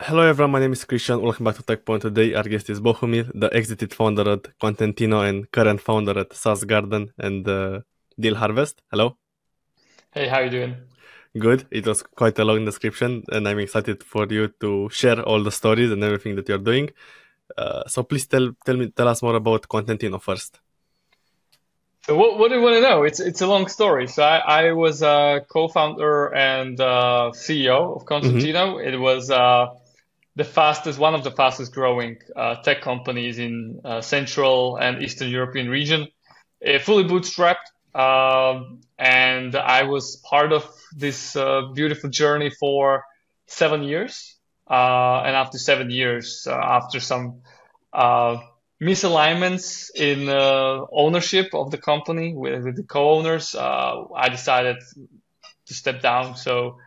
Hello everyone, my name is Christian. Welcome back to Tekpon. Today our guest is Bohumil, the exited founder at Contentino and current founder at SaaS Garden and Deal Harvest. Hello. Hey, how you doing? Good. It was quite a long description and I'm excited for you to share all the stories and everything that you're doing. So please tell us more about Contentino first. So what do you want to know? It's a long story. So I was a co-founder and CEO of Mm-hmm. Constantino. It was one of the fastest growing tech companies in Central and Eastern European region, fully bootstrapped. And I was part of this beautiful journey for 7 years. And after 7 years, after some uh, misalignments in ownership of the company with the co-owners, I decided to step down. So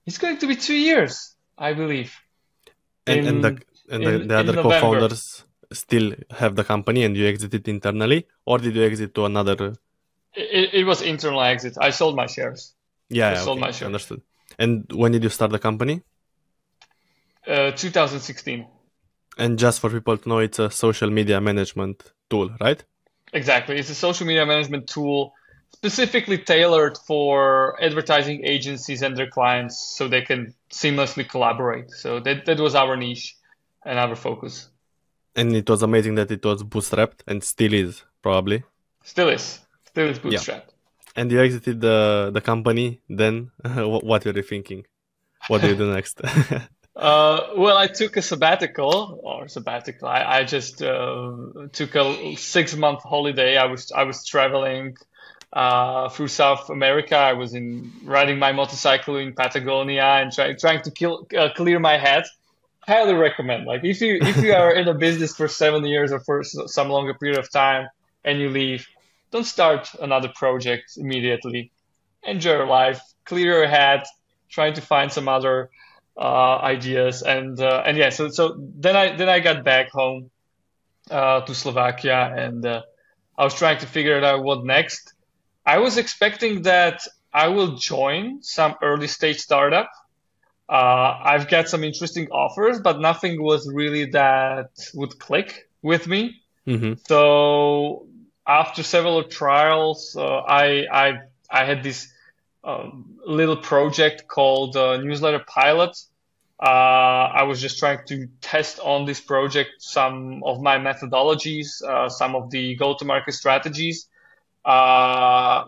it's going to be 2 years, I believe, And the in and the, in the in other November. co-founders still have the company and you exited internally, or did you exit to another? It was internal exit. I sold my shares. I Yeah, sold okay, my shares. understood. And when did you start the company? 2016. And just for people to know, it's a social media management tool, right? Exactly. It's a social media management tool specifically tailored for advertising agencies and their clients so they can seamlessly collaborate. So that was our niche and our focus. And it was amazing that it was bootstrapped and still is, probably. Still is. Still is Yeah. bootstrapped. And you exited the company, then what were you thinking? What do you do next? Well, I took a sabbatical. I just took a 6 month holiday. I was traveling through South America. I was in riding my motorcycle in Patagonia and trying to clear my head. Highly recommend. Like if you are in a business for 7 years or for some longer period of time and you leave, don't start another project immediately. Enjoy your life, clear your head, trying to find some other ideas, and yeah. So then I got back home to Slovakia, and I was trying to figure it out what next. I was expecting that I will join some early stage startup. I've got some interesting offers, but nothing was really that would click with me. Hmm. So after several trials, I had this little project called Newsletter Pilot. I was just trying to test on this project some of my methodologies, some of the go-to-market strategies. Uh,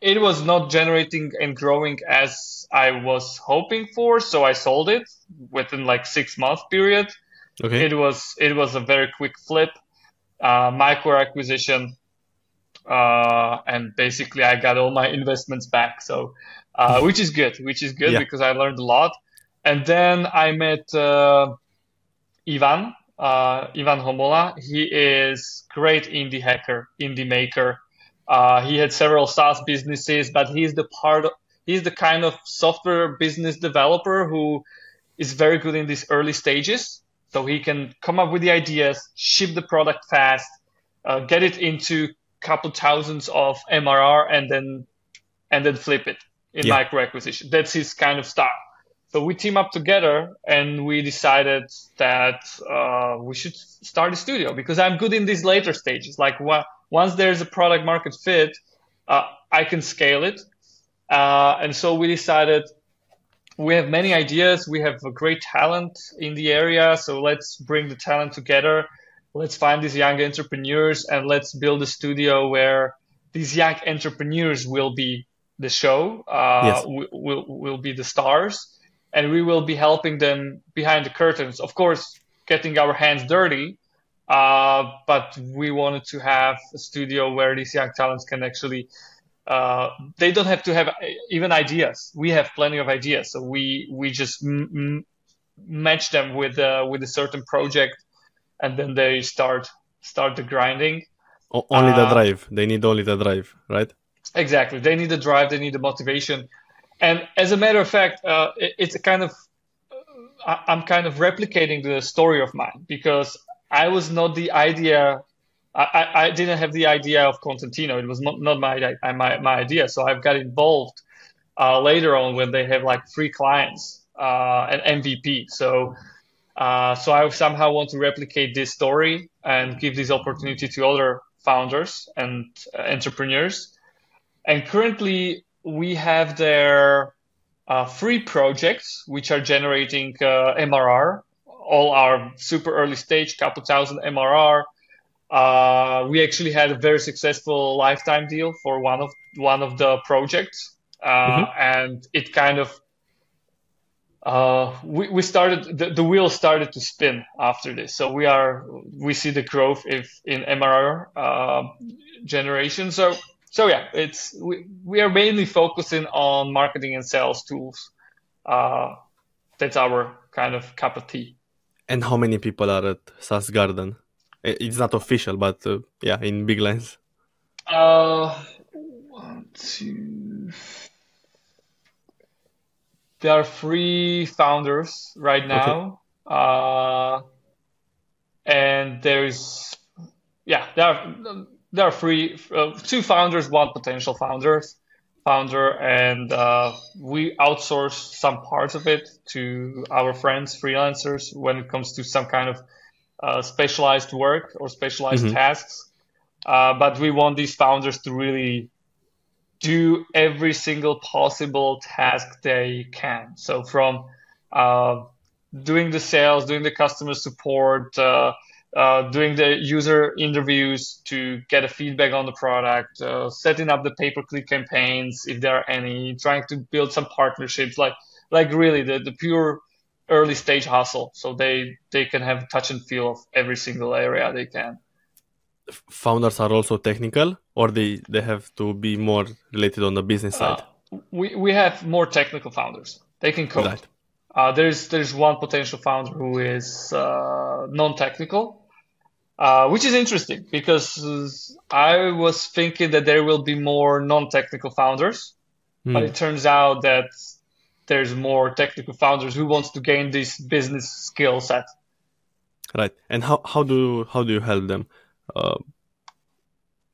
it was not generating and growing as I was hoping for, so I sold it within like 6 month period. Okay. It was a very quick flip, micro acquisition, and basically I got all my investments back. So, which is good Yeah. because I learned a lot. And then I met Ivan Homola. He is great indie hacker, indie maker. He had several SaaS businesses, but he's the kind of software business developer who is very good in these early stages. So he can come up with the ideas, ship the product fast, get it into couple thousands of MRR, and then flip it in Yeah. micro acquisition. That's his kind of style. So we team up together and we decided that we should start a studio because I'm good in these later stages. Like once there's a product market fit, I can scale it. And so we decided we have many ideas. We have a great talent in the area. So let's bring the talent together. Let's find these young entrepreneurs and let's build a studio where these young entrepreneurs will be the show, Yes. will be the stars, and we will be helping them behind the curtains. Of course, getting our hands dirty, but we wanted to have a studio where these young talents can actually they don't have to have even ideas. We have plenty of ideas, so we just match them with a certain project, and then they start the grinding. Only the Uh, drive. They need only the drive, right? exactly, they need the drive, they need the motivation, and as a matter of fact, it's a kind of I'm kind of replicating the story of mine because I was not the idea. I didn't have the idea of Contentino. It was not my idea. So I've got involved later on when they have like three clients. an MVP. So I somehow want to replicate this story and give this opportunity to other founders and entrepreneurs. And currently, we have their free projects, which are generating MRR. All are super early stage, couple thousand MRR. We actually had a very successful lifetime deal for one of the projects, and it kind of we started the wheel started to spin after this. So we see the growth in MRR generation. So yeah, we are mainly focusing on marketing and sales tools. That's our kind of cup of tea. And how many people are at SaaS Garden? It's not official, but yeah, in big lines. 1, 2. There are 3 founders right now, and there are 3, 2 founders, 1 potential founder, and we outsource some parts of it to our friends, freelancers, when it comes to some kind of specialized work or specialized tasks. But we want these founders to really do every single possible task they can. So from doing the sales, doing the customer support, doing the user interviews to get a feedback on the product, setting up the pay-per-click campaigns if there are any, trying to build some partnerships, like really the pure early stage hustle. So they can have touch and feel of every single area they can. Founders are also technical, or they have to be more related on the business side? We have more technical founders. They can code. Right. There's one potential founder who is non-technical, which is interesting because I was thinking that there will be more non-technical founders, but it turns out that there's more technical founders who wants to gain this business skill set. Right. And how do you help them?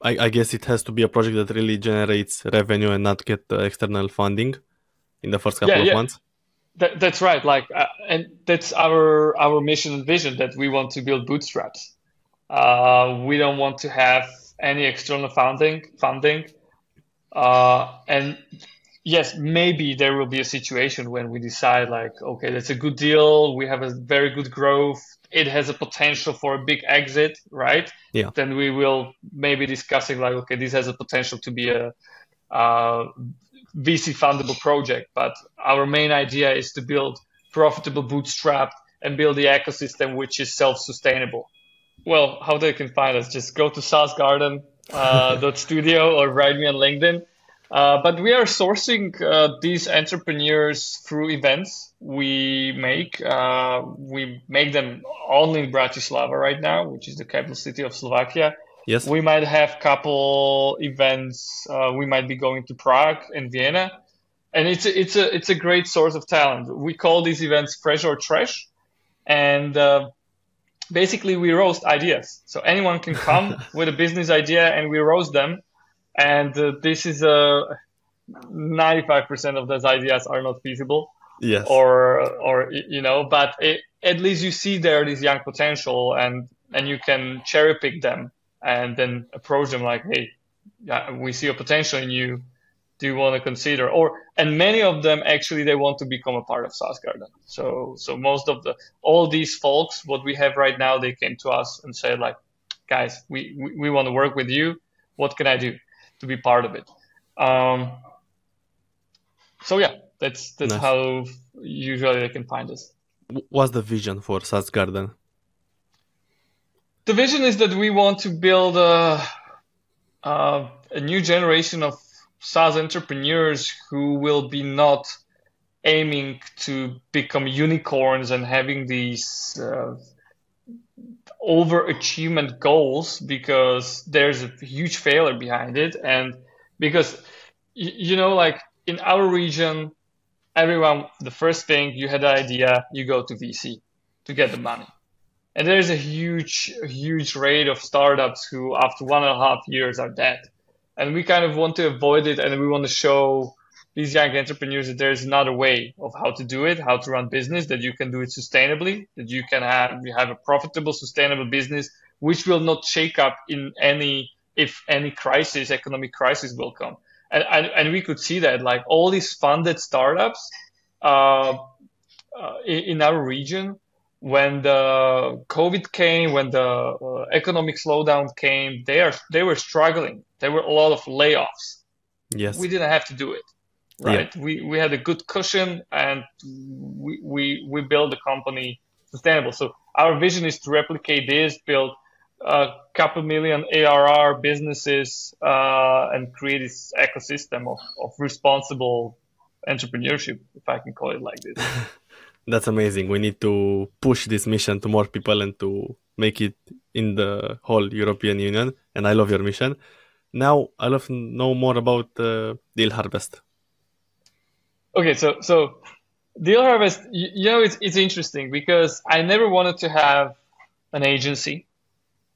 I guess it has to be a project that really generates revenue and not get external funding in the first couple of months. That's right. And that's our mission and vision, that we want to build bootstraps. We don't want to have any external funding. And yes, maybe there will be a situation when we decide okay, that's a good deal. We have a very good growth. It has a potential for a big exit, right? Yeah. Then we will maybe discussing okay, this has a potential to be a VC fundable project. But our main idea is to build profitable bootstrap and build the ecosystem which is self-sustainable. Well, how they can find us? Just go to saasgarden.studio or write me on LinkedIn. But we are sourcing these entrepreneurs through events we make. We make them only in Bratislava right now, which is the capital city of Slovakia. Yes. We might have couple events. We might be going to Prague and Vienna, and it's a great source of talent. We call these events Fresh or Trash, and basically we roast ideas. So anyone can come with a business idea, and we roast them. And this is 95% of those ideas are not feasible. Yes. Or but at least you see there this young potential, and you can cherry pick them and then approach them hey, we see a potential in you. Do you want to consider? And many of them actually they want to become a part of SaaS Garden. So most of all these folks, what we have right now, they came to us and said guys, we want to work with you. What can I do to be part of it? So yeah, that's nice. How usually they can find us. What's the vision for SaaS Garden? The vision is that we want to build a new generation of SaaS entrepreneurs who will be not aiming to become unicorns and having these overachievement goals, because there's a huge failure behind it. And because, in our region, everyone, the first thing, you had an idea, you go to VC to get the money. And there's a huge rate of startups who after 1.5 years are dead. And we kind of want to avoid it, and we want to show these young entrepreneurs that there's another way of how to do it, how to run business, that you can do it sustainably, that you have a profitable, sustainable business, which will not shake up if any economic crisis will come. And we could see that, like, all these funded startups in our region, when the COVID came, when the economic slowdown came, they were struggling. There were a lot of layoffs. Yes. We didn't have to do it, right? Yeah. We had a good cushion, and we built the company sustainable. So our vision is to replicate this, build a couple million ARR businesses, and create this ecosystem of responsible entrepreneurship, if I can call it like this. That's amazing. We need to push this mission to more people and to make it in the whole European Union. And I love your mission. Now, I love to know more about Deal Harvest. Okay, so Deal Harvest, it's interesting because I never wanted to have an agency.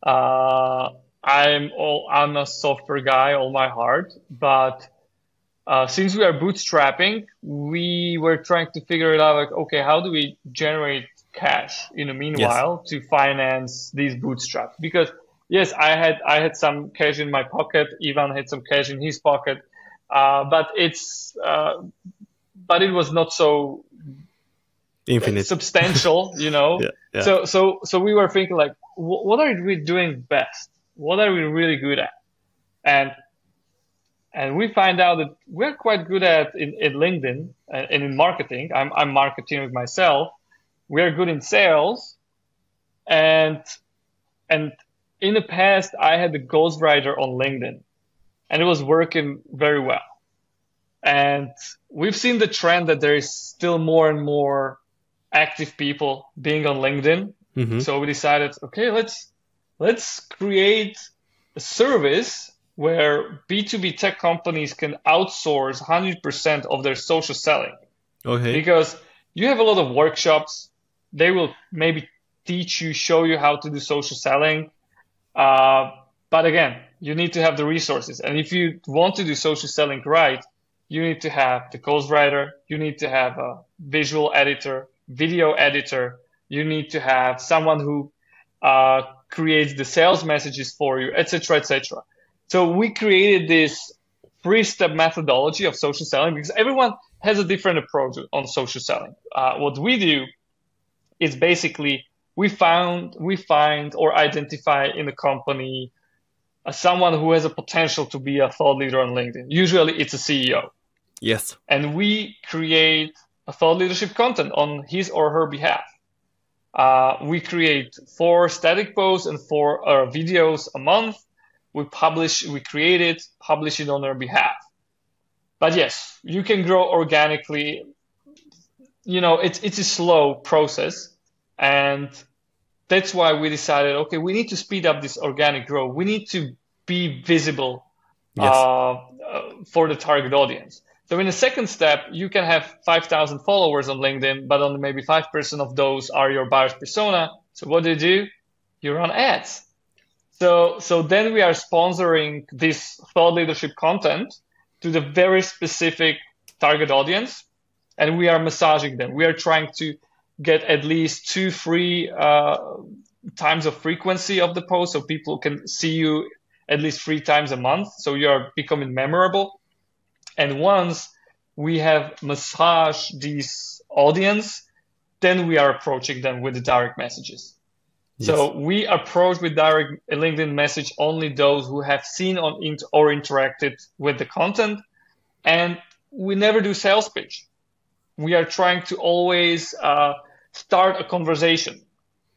I'm a software guy all my heart, but since we are bootstrapping, we were trying to figure it out, like, okay, how do we generate cash in the meanwhile to finance these bootstraps? Because yes, I had some cash in my pocket. Ivan had some cash in his pocket, but it was not so infinite substantial, Yeah. So we were thinking, like, what are we doing best? What are we really good at? And we find out that we're quite good at in LinkedIn and in marketing. I'm marketing with myself. We are good in sales, and in the past I had the ghostwriter on LinkedIn, and it was working very well. And we've seen the trend that there is still more and more active people being on LinkedIn. Mm-hmm. So we decided, okay, let's create a service where B2B tech companies can outsource 100% of their social selling. Okay. Because you have a lot of workshops. They will maybe show you how to do social selling. But again, you need to have the resources. And if you want to do social selling right, you need to have the ghostwriter. You need to have a visual editor, video editor. You need to have someone who creates the sales messages for you, etc., etc. So we created this 3-step methodology of social selling because everyone has a different approach on social selling. What we do is basically we find or identify in a company someone who has a potential to be a thought leader on LinkedIn. Usually it's a CEO. Yes. And we create a thought leadership content on his or her behalf. We create 4 static posts and 4 videos a month. We create it, publish it on their behalf. But yes, you can grow organically. It's a slow process. And that's why we decided, okay, we need to speed up this organic growth. We need to be visible for the target audience. So in the second step, you can have 5,000 followers on LinkedIn, but only maybe 5% of those are your buyer's persona. So what do? You run ads. So then we are sponsoring this thought leadership content to the very specific target audience, and we are massaging them. We are trying to get at least 2-3 times of frequency of the post, so people can see you at least 3 times a month. So you are becoming memorable. And once we have massaged this audience, then we are approaching them with the direct messages. Yes. So we approach with direct LinkedIn message only those who have seen or interacted with the content, and we never do sales pitch. We are trying to always start a conversation,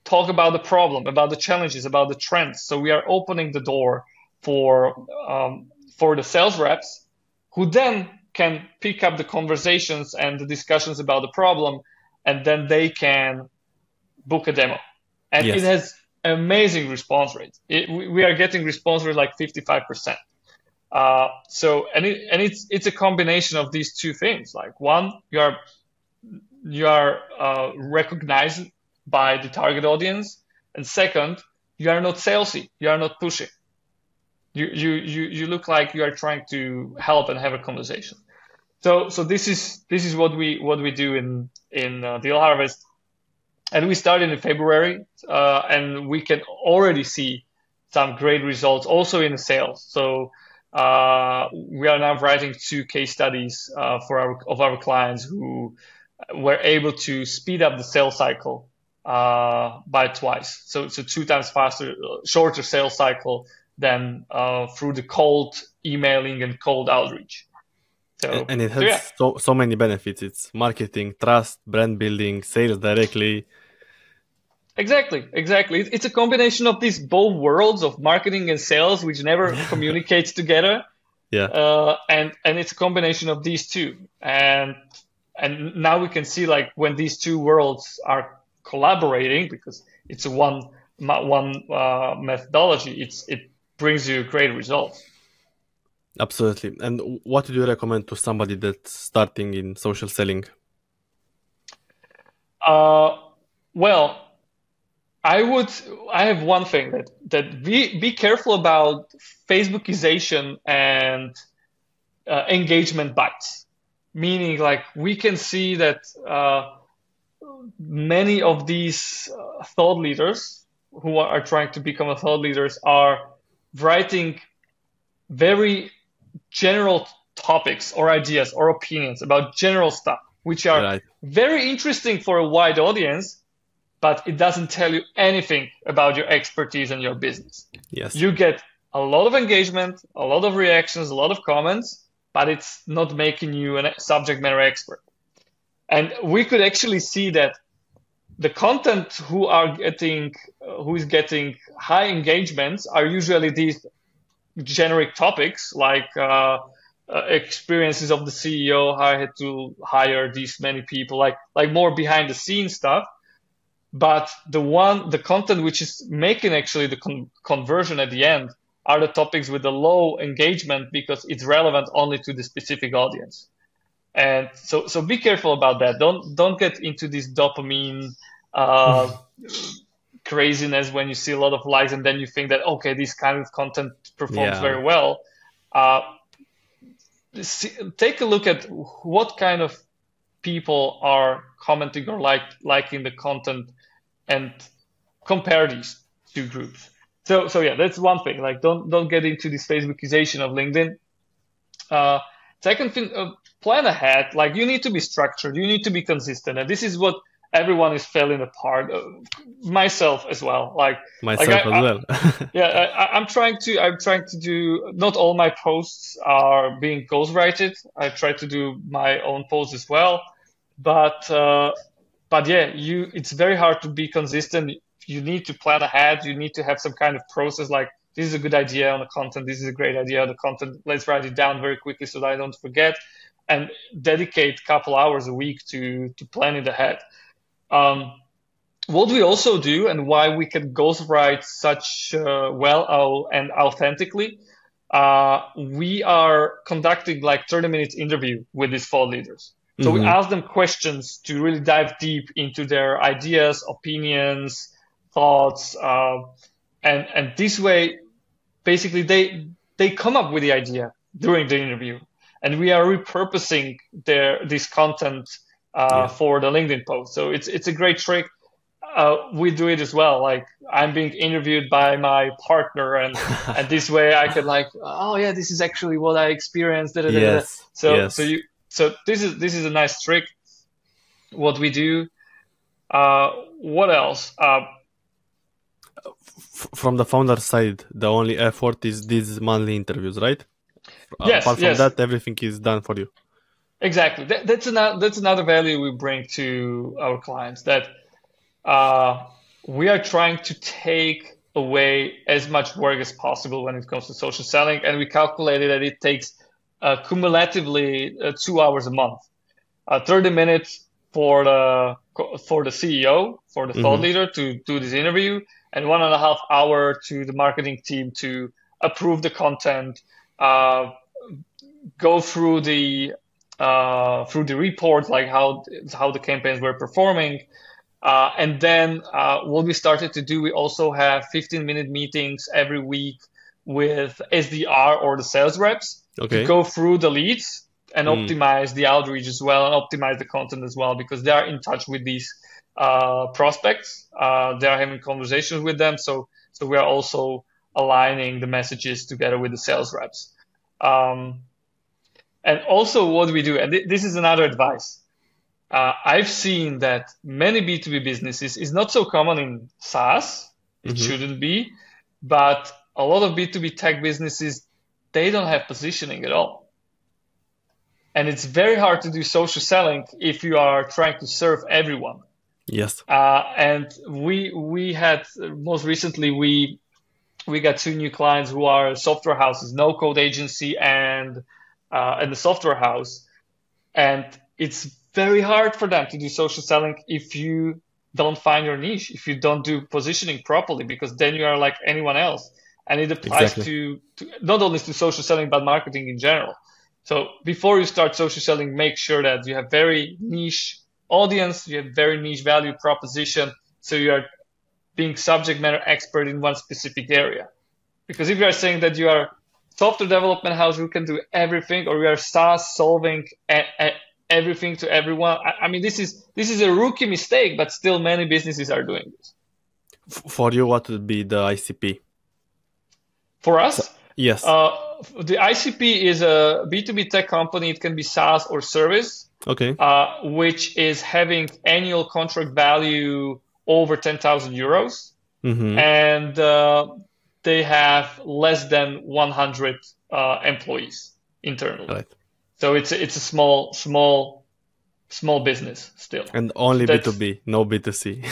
talk about the problem, about the challenges, about the trends. So we are opening the door for the sales reps, who then can pick up the conversations and the discussions about the problem, and then they can book a demo. And It has amazing response rate. We are getting response rate like 55%. It's a combination of these 2 things. Like, one, you are recognized by the target audience, and second, you are not salesy. You are not pushing. You look like you are trying to help and have a conversation. So this is what we do in Deal Harvest, and we started in February, and we can already see some great results also in the sales. So we are now writing 2 case studies for our clients who were able to speed up the sales cycle by twice. So it's a 2 times faster, shorter sales cycle than through the cold emailing and cold outreach. And it So yeah. has so many benefits. It's marketing, trust, brand building, sales directly. Exactly. It's a combination of these both worlds of marketing and sales, which never communicates together. Yeah. And it's a combination of these two. And now we can see like when these two worlds are collaborating, because it's a one methodology, it brings you great results. Absolutely. And what do you recommend to somebody that's starting in social selling? Well, I have one thing that be careful about Facebookization and engagement bites. Meaning, like, we can see that many of these thought leaders who are trying to become a thought leaders are writing very general topics or ideas or opinions about general stuff, which are very interesting for a wide audience, but it doesn't tell you anything about your expertise and your business. Yes. You get a lot of engagement, a lot of reactions, a lot of comments, but it's not making you a subject matter expert. And we could actually see that the content who is getting high engagements are usually these generic topics like experiences of the CEO, how I had to hire these many people, like more behind the scenes stuff. But the content which is making actually the conversion at the end are the topics with the low engagement because it's relevant only to the specific audience. And so be careful about that. Don't get into this dopamine craziness when you see a lot of likes and then you think that, okay, this kind of content performs very well. Take a look at what kind of people are commenting or liking the content and compare these two groups. So yeah, that's one thing. Like, don't get into this Facebookization of LinkedIn. Second thing, plan ahead. Like, you need to be structured. You need to be consistent. And this is what everyone is failing apart. Myself as well. I'm trying to do. Not all my posts are being ghostwrited. I try to do my own posts as well. But yeah, it's very hard to be consistent. You need to plan ahead. You need to have some kind of process. Like, this is a good idea on the content. This is a great idea on the content. Let's write it down very quickly so that I don't forget, and dedicate a couple hours a week to plan it ahead. What we also do, and why we can ghostwrite such well and authentically, we are conducting like 30-minute interview with these thought leaders. So we ask them questions to really dive deep into their ideas, opinions, thoughts, and this way, basically, they come up with the idea during the interview, and we are repurposing this content for the LinkedIn post. So it's a great trick. We do it as well. Like, I'm being interviewed by my partner, and this way I could oh yeah, this is actually what I experienced. So this is a nice trick. What we do. What else? From the founder side, the only effort is these monthly interviews, right? Yes. Apart from that, everything is done for you. Exactly. That's another value we bring to our clients, that we are trying to take away as much work as possible when it comes to social selling, and we calculated that it takes cumulatively 2 hours a month, 30 minutes for the CEO, for the thought leader to do this interview, and 1.5 hours to the marketing team to approve the content, go through the report, like how the campaigns were performing, and then what we started to do, we also have 15-minute meetings every week with SDR or the sales reps to go through the leads and optimize the outreach as well, and optimize the content as well, because they are in touch with these prospects. They are having conversations with them. So we are also aligning the messages together with the sales reps. And also what we do, and this is another advice. I've seen that many B2B businesses is not so common in SaaS. It shouldn't be, but a lot of B2B tech businesses, they don't have positioning at all. And it's very hard to do social selling if you are trying to serve everyone. Yes. And we had, most recently, we got 2 new clients who are software houses, no code agency and the software house. And it's very hard for them to do social selling if you don't find your niche, if you don't do positioning properly, because then you are like anyone else. And it applies to not only to social selling, but marketing in general. So before you start social selling, make sure that you have very niche audience, you have very niche value proposition. So you are being subject matter expert in one specific area. Because if you are saying that you are software development house who can do everything, or you are SaaS solving everything to everyone, I mean, this is a rookie mistake, but still many businesses are doing this. For you, what would be the ICP? For us? Yes. The ICP is a B2B tech company. It can be SaaS or service. Okay. Which is having annual contract value over 10,000 euros. And they have less than 100 employees internally. Right. So it's a small business still. And only B2B, no B2C.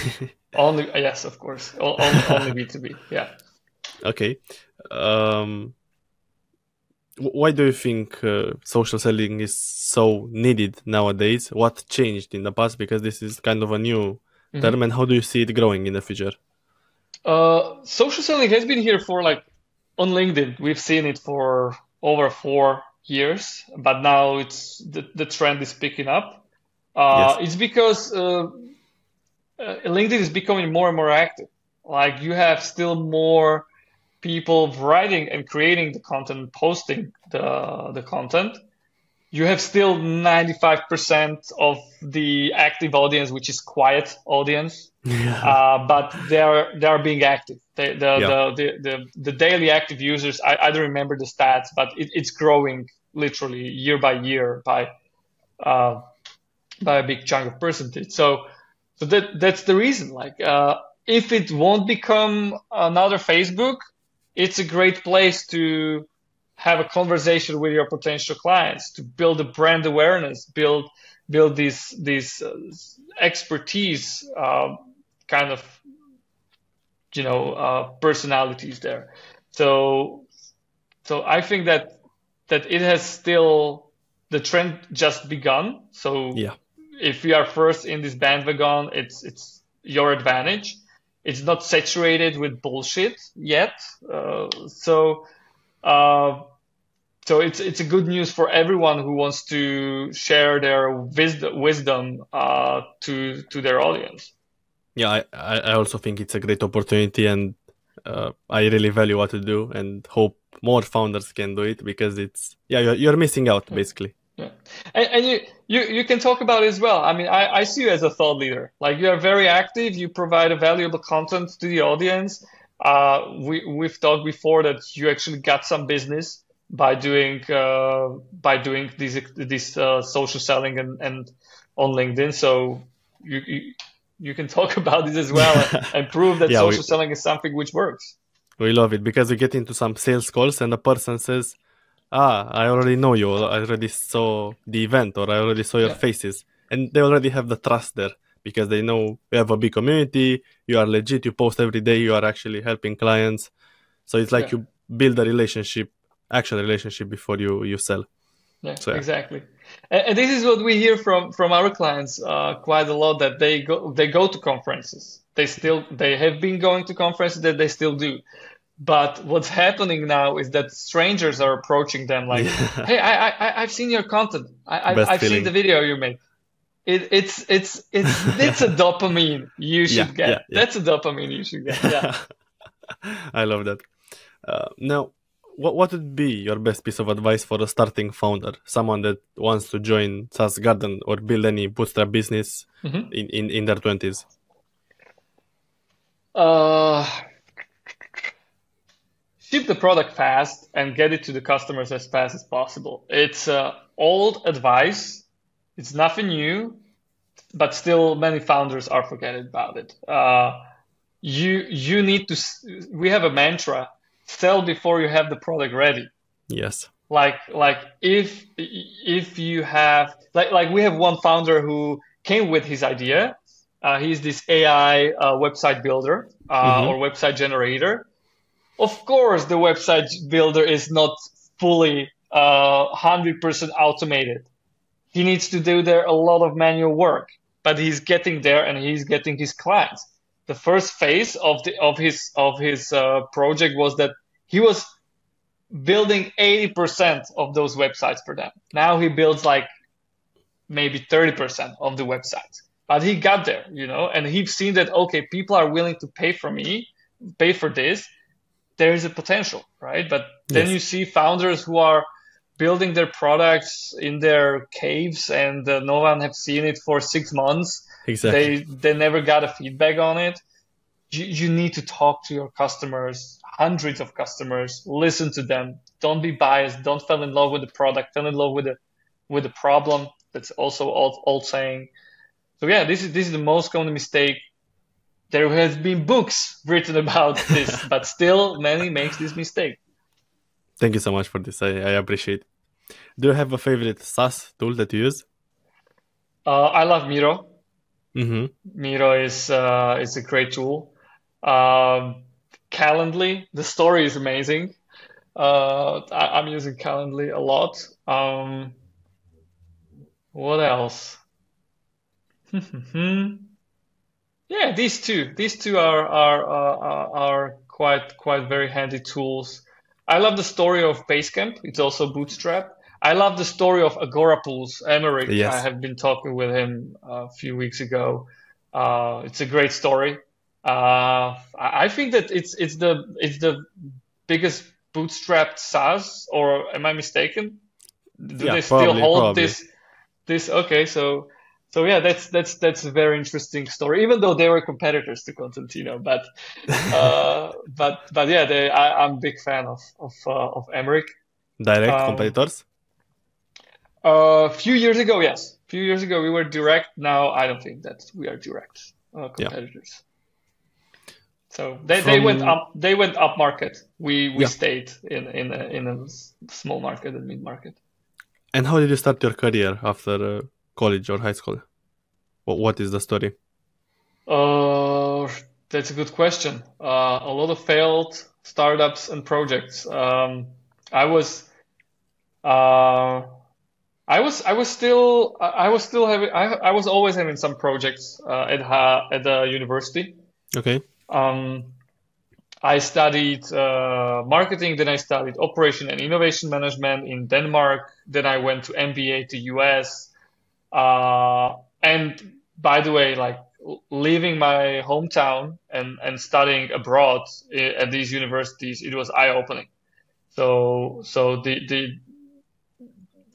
Only, yes, of course. Only B2B. Yeah. Okay. Why do you think social selling is so needed nowadays? What changed in the past? Because this is kind of a new term, and how do you see it growing in the future? Social selling has been here for on LinkedIn. We've seen it for over 4 years, but now it's the trend is picking up. Yes. It's because LinkedIn is becoming more and more active. Like, you have still more people writing and creating the content, posting the content. You have still 95% of the active audience, which is quiet audience, but they are being active. The daily active users, I don't remember the stats, but it's growing literally year by year by a big chunk of percentage. So that's the reason. If it won't become another Facebook, it's a great place to have a conversation with your potential clients, to build a brand awareness, build these expertise kind of personalities there. So I think that it has still, the trend just begun. So if you are first in this bandwagon, it's your advantage. It's not saturated with bullshit yet. So it's a good news for everyone who wants to share their wisdom to their audience. Yeah, I also think it's a great opportunity, and I really value what you do and hope more founders can do it, because you're missing out basically. Yeah, and you can talk about it as well. I mean, I see you as a thought leader. Like, you are very active. You provide a valuable content to the audience. We've talked before that you actually got some business by doing this social selling and on LinkedIn. So you can talk about it as well and prove that social selling is something which works. We love it, because we get into some sales calls and the person says, I already know you, I already saw the event, or I already saw your faces. And they already have the trust there, because they know you have a big community, you are legit, you post every day, you are actually helping clients. So it's like you build a actual relationship before you sell. Yeah, so, exactly. And this is what we hear from our clients quite a lot, that they go to conferences. They have been going to conferences, that they still do. But what's happening now is that strangers are approaching them like, hey, I've seen your content. I've seen the video you made. It's a dopamine you should get. Yeah. That's a dopamine you should get. Yeah. I love that. Now, what would be your best piece of advice for a starting founder, someone that wants to join SaaS Garden or build any bootstrap business in their 20s? Ship the product fast and get it to the customers as fast as possible. It's old advice. It's nothing new, but still many founders are forgetting about it. You need to. We have a mantra: sell before you have the product ready. Yes. Like if you have like we have one founder who came with his idea. He's this AI website builder or website generator. Of course, the website builder is not fully 100% automated. He needs to do there a lot of manual work, but he's getting there and he's getting his clients. The first phase of his project was that he was building 80% of those websites for them. Now he builds like maybe 30% of the websites, but he got there, and he's seen that, okay, people are willing to pay for this. There is a potential, right? But then you see founders who are building their products in their caves and no one have seen it for 6 months. Exactly. They never got a feedback on it. You need to talk to your customers, hundreds of customers, listen to them. Don't be biased. Don't fall in love with the product. Fall in love with the problem. That's also old saying. So yeah, this is the most common mistake. There has been books written about this, but still many makes this mistake. Thank you so much for this. I appreciate it. Do you have a favorite SaaS tool that you use? I love Miro. Mm-hmm. Miro is a great tool. Calendly, the story is amazing. I'm using Calendly a lot. What else? Yeah, these two are quite very handy tools. I love the story of Basecamp. It's also Bootstrap. I love the story of Agorapools, Emeric. Yes. I have been talking with him a few weeks ago. It's a great story. I think that it's the biggest bootstrapped SaaS, or am I mistaken? Do they still hold probably. this? Okay, so yeah, that's a very interesting story. Even though they were competitors to Constantino, but yeah, I'm a big fan of Emeric. Direct competitors? A few years ago, yes. A few years ago we were direct. Now I don't think that we are direct competitors. So they went up. They went up market. We stayed in a small market and mid market. And how did you start your career after college or high school? What is the story? That's a good question. A lot of failed startups and projects. I was always having some projects at the university. Okay. I studied marketing, then I studied operation and innovation management in Denmark. Then I went to MBA to US. And by the way, like leaving my hometown and studying abroad at these universities, it was eye-opening. So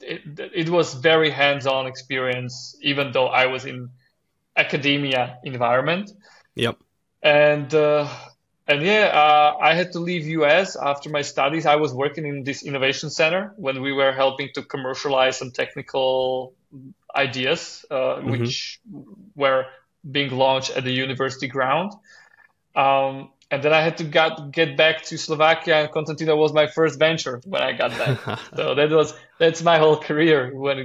it was very hands-on experience, even though I was in academia environment. Yep. And I had to leave US after my studies. I was working in this innovation center when we were helping to commercialize some technical ideas, which were being launched at the university ground. And then I had to get back to Slovakia, and Constantino was my first venture when I got back. So that's my whole career when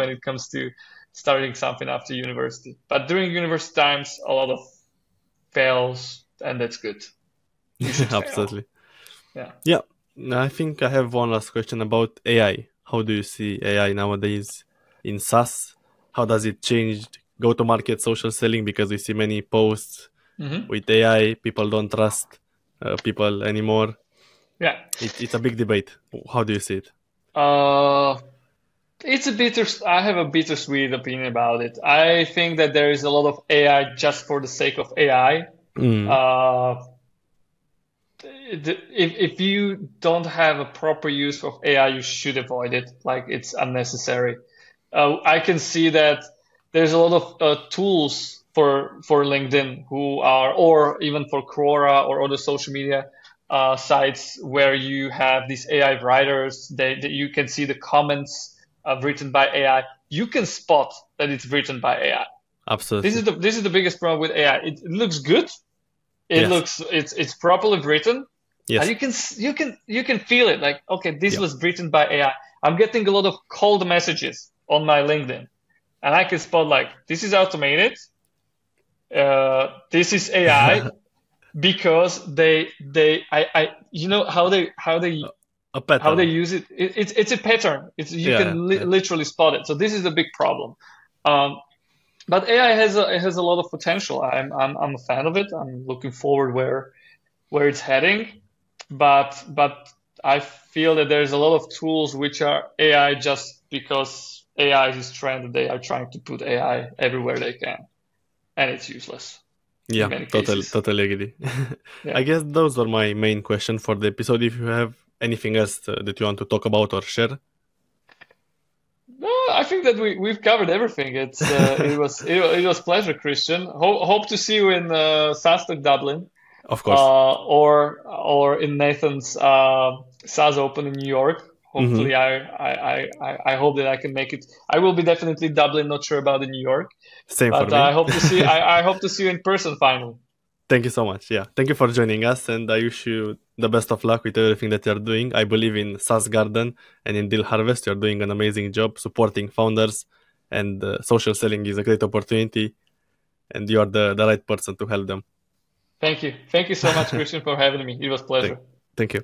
it comes to starting something after university. But during university times, a lot of fails, and that's good. Absolutely. Fail. Yeah. I think I have one last question about AI. How do you see AI nowadays in SaaS? How does it change go-to-market social selling? Because we see many posts with AI. People don't trust people anymore. Yeah. It's a big debate. How do you see it? I have a bittersweet opinion about it. I think that there is a lot of AI just for the sake of AI. if you don't have a proper use of AI, you should avoid it. Like it's unnecessary. I can see that there's a lot of tools for LinkedIn who are, or even for Quora or other social media sites where you have these AI writers. That you can see the comments written by AI. You can spot that it's written by AI. Absolutely. This is the biggest problem with AI. It looks good. Yes. It's properly written. Yes. And you can feel it. Like, okay, this Yeah. was written by AI. I'm getting a lot of cold messages on my LinkedIn, and I can spot like this is automated. This is AI because I you know how they A pattern. use it. It's a pattern. You Yeah. can Yeah. literally spot it. So this is the big problem. But AI has a lot of potential. I'm a fan of it. I'm looking forward where it's heading. But I feel that there's a lot of tools which are AI just because AI is trend. They are trying to put AI everywhere they can, and it's useless in Yeah, many cases. totally agree. Yeah. I guess those are my main question for the episode. If you have anything else that you want to talk about or share, No, I think that we've covered everything. It was pleasure, Christian. Hope to see you in SaaS Dublin. of course. Or in Nathan's SaaS Open in New York. Hmm. Hopefully, I hope that I can make it. I will be definitely Dublin. Not sure about in New York, Same for but me. I hope to see you in person finally. Thank you so much. Yeah, thank you for joining us, and I wish you the best of luck with everything that you're doing. I believe in SaaS Garden and in Deal Harvest. You're doing an amazing job supporting founders, and social selling is a great opportunity, and you are the right person to help them. Thank you so much, Christian, for having me. It was a thank, pleasure. thank you.